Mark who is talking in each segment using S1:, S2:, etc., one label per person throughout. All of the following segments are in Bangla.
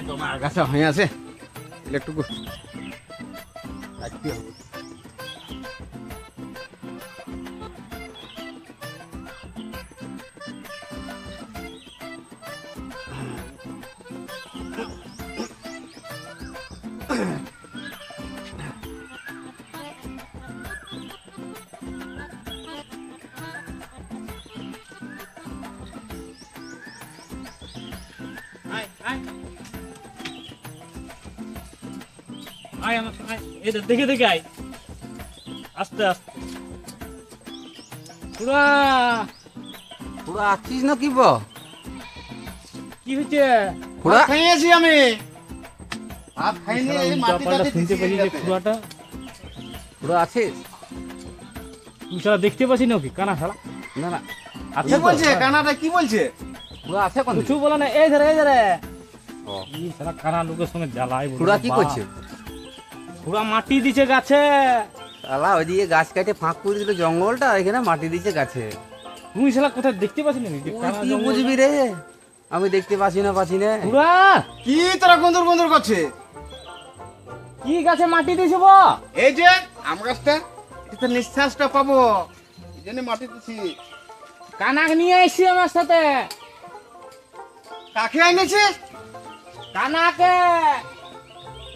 S1: তোমার আগাছা হয়ে আছে, একটু রাখতে হবে।
S2: দেখে দেখে আয়, আস্তে আস্তে।
S1: পুরা আছিস না কি
S2: কি হয়েছে?
S1: পুরা খাইয়েছি আমি, ভাত খাইনি,
S2: শুনতে পারি যে খুড়াটা
S1: পুরা আছিস।
S2: তুই সারা দেখতে পাচ্ছি না কি কানা শালা?
S1: না না
S3: কি বলছে কানাটা, কি বলছে?
S1: পুরা আছে কোন
S2: কিছু বলে না। এই ধরে এই ধরে কি সারা কানা লোকের সঙ্গে জ্বালাই।
S1: পুরা কি করছে?
S2: পুরা মাটি দিছে গাছে।
S1: শালা ওইদিকে গাছ কাটে ফাঁক করে দিল জঙ্গলটা, এখানে মাটি দিচ্ছে গাছে।
S2: তুই শালা কোথায় দেখতে পাচ্ছি না
S1: কি বুঝবি রে, আমি দেখতে পাচ্ছি না
S2: পুরা
S3: কি তোরা গন্ধর গন্ধর করছে?
S2: কি গাছে মাটি দিছে?
S3: এই যে আম গাছটা, এটা নিঃশ্বাসটা পাবো, এই জন্য মাটি দিছি।
S2: কানাকে নিয়ে আইছি আমার সাথে।
S3: কাকে আইনেছিস?
S2: কানাকে।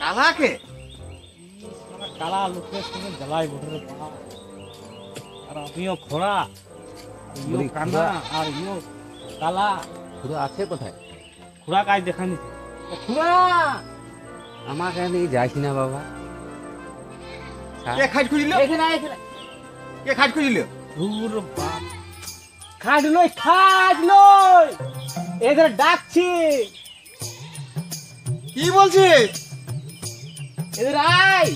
S3: কালাকে?
S2: কালা লোকের সঙ্গে জ্বালাই বটে রে বাপ। আর আমিও খোড়া, ইও কানা আর ইও কালা।
S1: পুরা আছে কোথায়?
S2: খুড়া কাজ দেখানি। খুড়া
S1: আমাকে নিয়ে যাইছি না বাবা।
S3: কে খাট খুঁজিল?
S2: এখানে এখানে
S3: কে খাট খুঁজিল?
S2: দূর বাপ। খাট লই এদের ডাকছি।
S3: কি বলছিস?
S2: এদের আয়।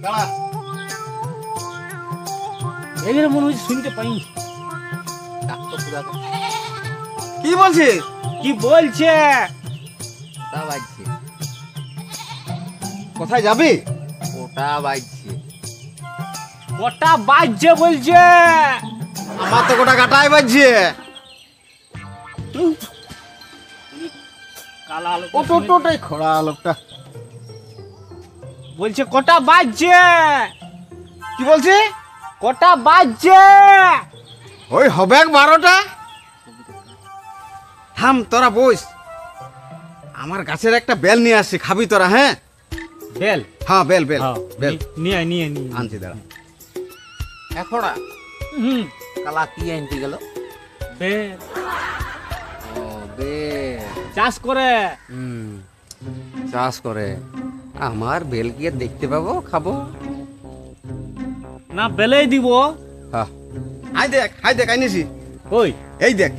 S3: দাঁড়া,
S2: এদের মনে হচ্ছে শুনতে পাইনি।
S3: কি বলছিস?
S2: কি বলছে?
S1: ওটা বাজছে,
S3: কোথায় যাবি?
S1: ওটা বাজছে।
S2: ওটা বাজছে বলছে।
S3: আমার তো গোটা কাটাই বাজছে।
S2: কালা লোক
S3: ওটাই খোড়া লোকটা
S2: বলছে কটা বাজছে।
S3: কি বলছে?
S2: কটা বাজছে?
S3: ওই হবে 12টা। থাম তোরা বস, আমার গাছের একটা বেল নিয়ে আসছি, খাবি তোরা? হ্যাঁ
S2: বেল?
S3: হ্যাঁ বেল বেল বেল
S2: নিয়ে
S3: আনছি, দাঁড়া।
S1: এখড়া
S2: হুম
S1: কালা কি আনতে গেল?
S2: বেল
S1: ও বে,
S2: চাষ করে।
S1: চাষ করে। আমার বেল কি আর দেখতে পাবো, খাবো
S2: না বেলেই দিব।
S1: হ্যাঁ
S3: হাই দেখ আইনেছি।
S2: ওই
S3: এই দেখ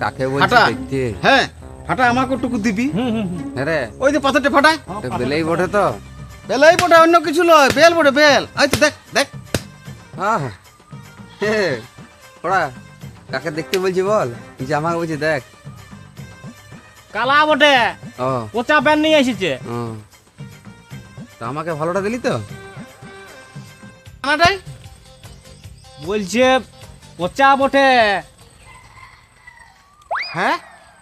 S1: কাকে বলছি
S3: ফাটা।
S1: দেখতে?
S3: হ্যাঁ ফাটা, আমাকে টুকু দিবি।
S1: হ্যাঁ রে,
S3: ওই যে পাথরটা ফাটা,
S1: এটা বেলেই বটে তো।
S3: বেলাই বটে, অন্য কিছু নয়, বেল বটে বেল। এই তো দেখ দেখ।
S1: হ্যাঁ হে ওরা কাকে দেখতে বলছি বল? যে আমাকে বলছি দেখ।
S2: কালা বটে,
S1: ও
S2: পচা প্যান নিয়ে এসেছে।
S1: ও, তা আমাকে ভালোটা দিলি তো?
S3: কানাটাই
S2: বলছে পচা বটে।
S3: হ্যাঁ,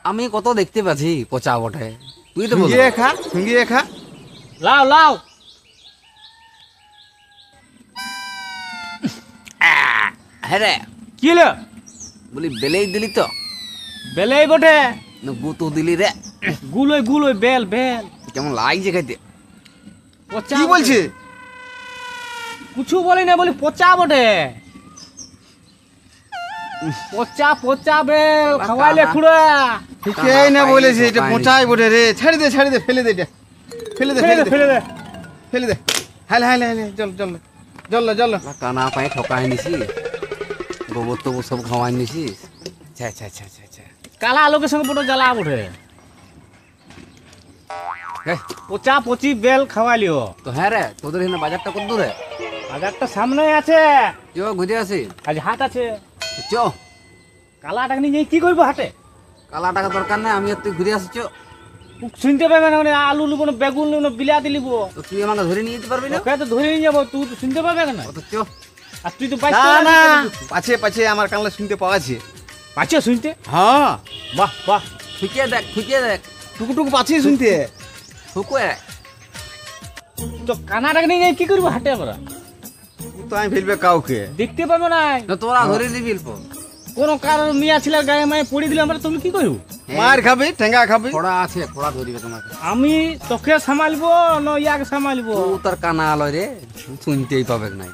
S1: আমি কত দেখতে পাচ্ছি পচা বটে, তুই তো বল।
S3: সঙ্গিয়ে খা।
S2: লাও লাও।
S1: হ্যাঁ রে,
S2: কি হলো?
S1: বলি বেলেই দিলি তো?
S2: বেলেই বটে।
S1: না গুতো দিলি রে?
S2: গুলোই বেল বেল।
S1: কেমন লাগছে খাইতে?
S2: পচা
S3: কি বলছে?
S2: কিছু বলি না, বলি পচা বটে। পচা বেল খাওয়াইলে খুড়া।
S3: ঠিকই না বলেছে, এটা পচাই বটে রে। ছেড়ে দে ফেলে দে, এটা ফেলে দে ফেলে দে। হালে চল।
S1: কানা পায়ে ঠকাই নিছি, গোবর তো সব খাওয়াই নিছিস।
S2: কালা লোকের সঙ্গে বড় জ্বালা বটে। পচা পচি বেল খাওয়াইলিও
S1: তো। হ্যাঁ রে, তোদের এখানে বাজারটা কত দূরে?
S2: বাজারটা সামনে আছে।
S1: চ ঘুরে আসি।
S2: আজ হাট আছে।
S1: চ,
S2: কালাটাকে নিয়ে কি করবো হাটে?
S1: কালা টাকা দরকার নাই, আমি আর তুই ঘুরে আসি। চ,
S2: শুনতে পাবে না, আলু লিবো না, বেগুন লিবো না, বিলাতি লিবো।
S1: তো তুই আমাকে ধরে নিয়ে যেতে পারবি না?
S2: ওকে তো ধরে নিয়ে যাবো, তুই তো শুনতে পাবে না।
S1: চ,
S2: আর তুই তো
S3: না না পাছে পাছে আমার কানলে শুনতে পাওয়াছে।
S2: পাচ্ছ শুনতে?
S3: হ্যাঁ
S2: বাহ বাহ,
S1: খুঁচিয়ে দেখ, খুঁচিয়ে দেখ,
S3: টুকুটুকু পাছে শুনতে।
S1: ঠুকুয়ে।
S2: তো কানাটাকে নিয়ে কি করবো হাটে আমরা?
S3: তো আমি ফেলবে কাউকে।
S2: দেখতে পাবো না,
S1: না তোরা ধরে দিবি অল্প।
S2: কোনো কারোর মিয়া ছিলার গায়ে মায়ে পড়ে দিলে আমরা, তুমি কি করবো?
S3: মার খাবি, ঠেঙ্গা খাবি।
S1: খোড়া আছে, খোড়া ধরিবে তোমাকে।
S2: আমি তোকে সামালবো না ইয়াকে সামালবো?
S1: ও তোর কানা আলো রে, শুনতেই পাবে নাই।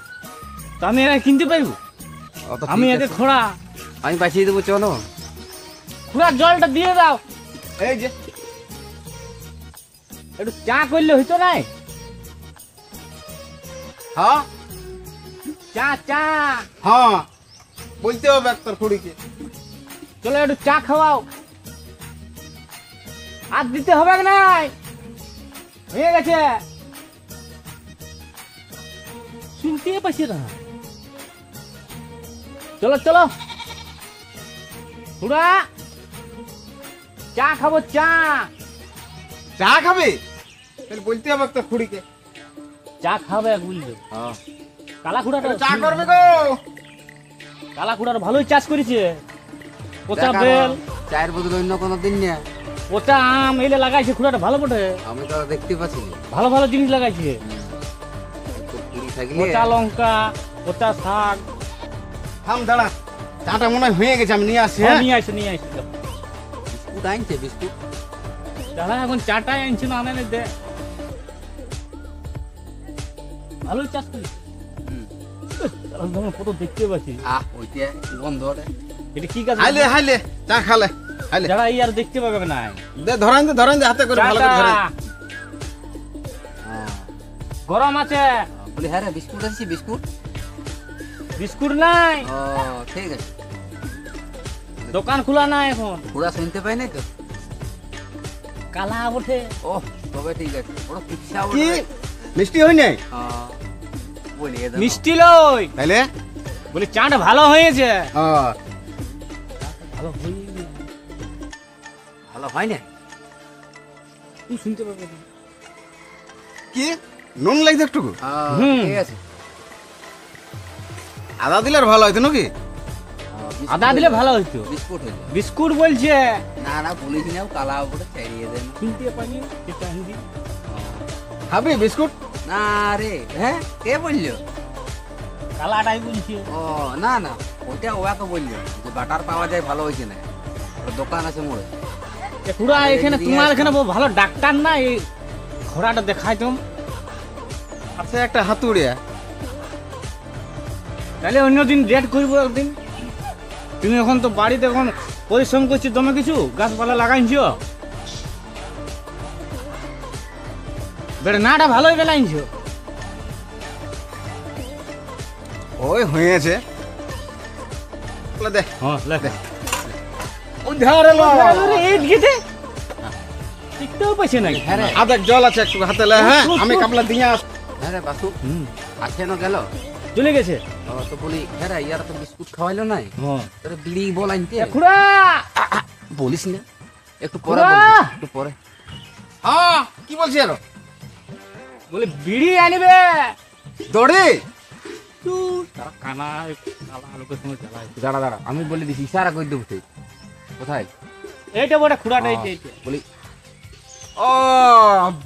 S2: তো আমি এরা কিনতে পাইবো?
S1: অত ঠিক
S2: আমি
S1: আছে।
S2: একে খোড়া
S1: আমি বাঁচিয়ে দেবো, চলো।
S2: খোড়া জলটা দিয়ে দাও,
S3: এই যে
S2: একটু চা করলে হইতো নাই?
S3: হ্যাঁ
S2: চা চা,
S3: হ্যাঁ বলতে হবে তোর খুড়িকে।
S2: চলো একটু চা খাওয়াও। আর দিতে হবে নাই, হয়ে গেছে। শুনতে পাচ্ছি না। চলো চলো খুড়া, চা খাবো চা।
S3: চা খাবে? তাহলে বলতে হবে তোর খুড়িকে।
S2: চা খাবে বুঝলো?
S1: হ্যাঁ।
S2: কালা খুড়াটা
S3: চা করবে গো।
S2: কালা খুড়ার ভালোই চাষ করেছে। পচা
S1: দেখ
S2: বেল,
S1: আরো, চায়ের বদলে অন্য কোনো দিন না।
S2: পচা আম এলে লাগাইছে খুড়াটা, ভালো বটে।
S1: আমি তো আর দেখতে পাচ্ছি না।
S2: ভালো ভালো জিনিস লাগাইছে,
S1: তো কুড়ি থাকলে
S2: পচা লঙ্কা, পচা শাক।
S3: থাম দাঁড়া, চাটা মনে হয় হয়ে গেছে, আমি নিয়ে আসছি।
S2: হ্যাঁ,
S3: হ্যাঁ
S2: নিয়ে আসো নিয়ে আসো।
S1: বিস্কুট আনছে, বিস্কুট।
S2: দাদা এখন চাটাই আনছিল, আনে দে। ভালোই চাষ করি। কত দেখতে পাচ্ছি।
S1: ওইটা গন্ধ রে।
S2: এটা কি কাজ?
S3: হাইলে হাইলে চা খালে হাইলে।
S2: যারা এই আর দেখতে পাবে না।
S3: দে ধরেন দে হাতে করে ভালো করে ধরেন।
S1: হ্যাঁ।
S2: গরম আছে,
S1: বলি হ্যাঁ রে, বিস্কুট আছে, বিস্কুট।
S2: বিস্কুট নাই,
S1: ও ঠিক আছে।
S2: দোকান খোলা নাই এখন।
S1: পুরা শুনতে পাই নাই তো।
S2: কালা বটে।
S1: ও তবে ঠিক আছে, ওরা পিচ্ছা
S3: কি মিষ্টি হয় নাই?
S1: বলি এ
S2: মিষ্টি লই,
S3: তাইলে
S2: বলি চাটা ভালো হয়েছে।
S3: হ্যাঁ
S2: ভালো হয়েছে,
S1: ভালো হয় না।
S2: তুই শুনতে পাবে না।
S3: কি নুন লাগছে একটু?
S2: হুম।
S1: ঠিক আছে।
S3: আদা দিলে আর ভালো হইতো নাকি?
S2: আদা দিলে ভালো হইতো।
S1: বিস্কুট হইলো।
S2: বিস্কুট বলছে,
S1: না না বলিস না, কালা উপরে চাইয়ে দেন।
S2: শুনতে পাইনি এটা হিন্দি।
S3: খাবি বিস্কুট?
S1: না রে, হ্যাঁ কে বললো?
S2: কালাটাই বলছে।
S1: ও না না, ওইটা ওয়াকে বললো যে বাটার পাওয়া যায়, ভালো হয়েছে না। ওর দোকান আছে মোড়ে।
S2: খুড়া এখানে তোমার এখানে ভালো ডাক্তার না, এই ঘোড়াটা দেখাই তুমি।
S3: আছে একটা হাতুড়িয়া।
S2: তাহলে অন্যদিন ডেট করবো একদিন। তুমি এখন তো বাড়িতে এখন পরিশ্রম করছো, তুমি কিছু গাছপালা লাগাইছো, বেড়নাটা ভালোই বেলাইছো।
S3: ওই হয়েছে দে।
S2: হ্যাঁ লাগে
S3: উদ্ধার এলো।
S2: দেখতেও পাইছে নাকি?
S1: হ্যাঁ রে,
S3: আদা জল আছে একটু হাতে লে। হ্যাঁ আমি কাপলা দিয়ে আস।
S1: হ্যাঁ রে বাসু, আছে না গেল।
S2: চলে গেছে।
S1: তো বলি হ্যাঁ রে, ইয়ারা তো বিস্কুট খাওয়াইলো নাই।
S2: হ্যাঁ
S1: তোরে বিড়ি বল আনতে।
S2: খুড়া,
S1: বলিস না, একটু পরে
S2: ওরা!
S1: বলবি, একটু পরে।
S3: হ্যাঁ কি বলছি আরো?
S2: বলে বিড়ি আনিবে।
S3: দড়ি
S2: তারা কানা কালা লোকের সঙ্গে জ্বালায়।
S1: দাঁড়া দাঁড়া, আমি বলে দিছি, ইশারা করে দেবো তুই। কোথায়?
S2: এইটা বড় খুড়াটা, এইটা এইটা।
S1: বলি
S3: ও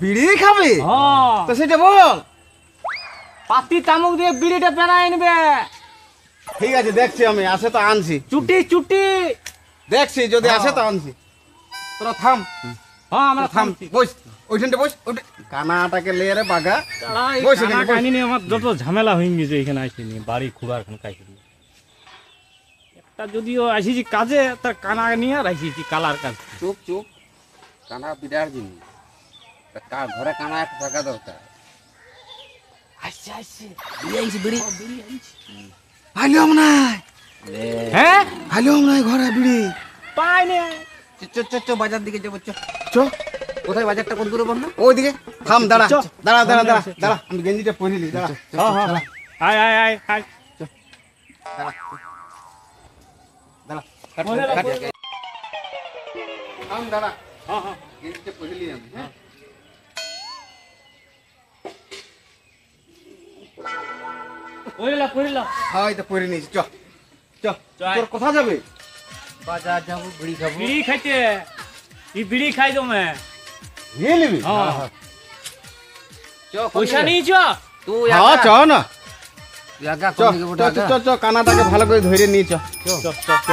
S3: বিড়ি খাবি?
S2: হ্যাঁ,
S3: তো সেটা বল।
S2: পাতি তামুক দিয়ে বিড়িটা পেনাই আনবে।
S3: ঠিক আছে দেখছি, আমি আসে তো আনছি।
S2: চুটি চুটি।
S3: দেখছি যদি আসে তো আনছি। তোরা থাম
S2: হ্যাঁ আমরা
S3: থাম
S2: থামছি।
S3: বস ওইখানটা বস। ওইটা কানাটাকে লে রে বাগা।
S2: তারা এই
S3: বস
S2: কানা
S3: এখানে, বস।
S2: কাহিনী নিয়ে আমার যত ঝামেলা হয়ে গেছে এখানে আসিনি, বাড়ি খুড়ার এখানে কাহিনী। একটা যদিও আসিছি কাজে, তার কানা নিয়ে আর আসিছি কালার কাজ।
S1: চুপ চুপ, কানা বিরাট জিনিস। তা ঘরে কানা একটা থাকা দরকার।
S2: আসছে আসছে।
S1: বিড়ি আনছি, বিড়ি।
S3: আইলাম নাই,
S2: হ্যাঁ
S3: আইলাম নাই ঘরে বিড়ি।
S2: পাইনি।
S1: চ বাজার দিকে যাবো, চ।
S3: চো
S1: কোথায় বাজারটা কোন দূরে বল না?
S3: ওইদিকে থাম। দাঁড়া
S2: চ।
S3: দাঁড়া দাঁড়া দাঁড়া
S2: চ।
S3: দাঁড়া, আমি গেঞ্জিটা পরিলি। দাঁড়া
S2: হ্যাঁ হ্যাঁ, আয় আয় আয় আয়।
S3: দাঁড়া
S2: মনে রাখো।
S3: থাম দাঁড়া,
S2: হ্যাঁ হ্যাঁ।
S3: গেঞ্জিটা পরিলি আমি। হ্যাঁ
S2: পড়িলা
S3: হয় তো পরে নিয়েছি চ চ
S2: চল।
S3: তোর কোথা যাবে
S1: বাজার যাবো বিড়ি খাবো
S2: বিড়ি খাইতে ই বিড়ি খাই দো মে
S3: নিয়ে নিবি
S2: হ্যাঁ
S1: চ
S2: পয়সা নিয়েছ
S1: তুই
S3: হ্যাঁ চ না
S1: আগা
S3: চ
S1: কোন দিকে
S3: চ চ চ কানাটাকে ভালো করে ধরে নিয়ে চ
S2: চ চ চ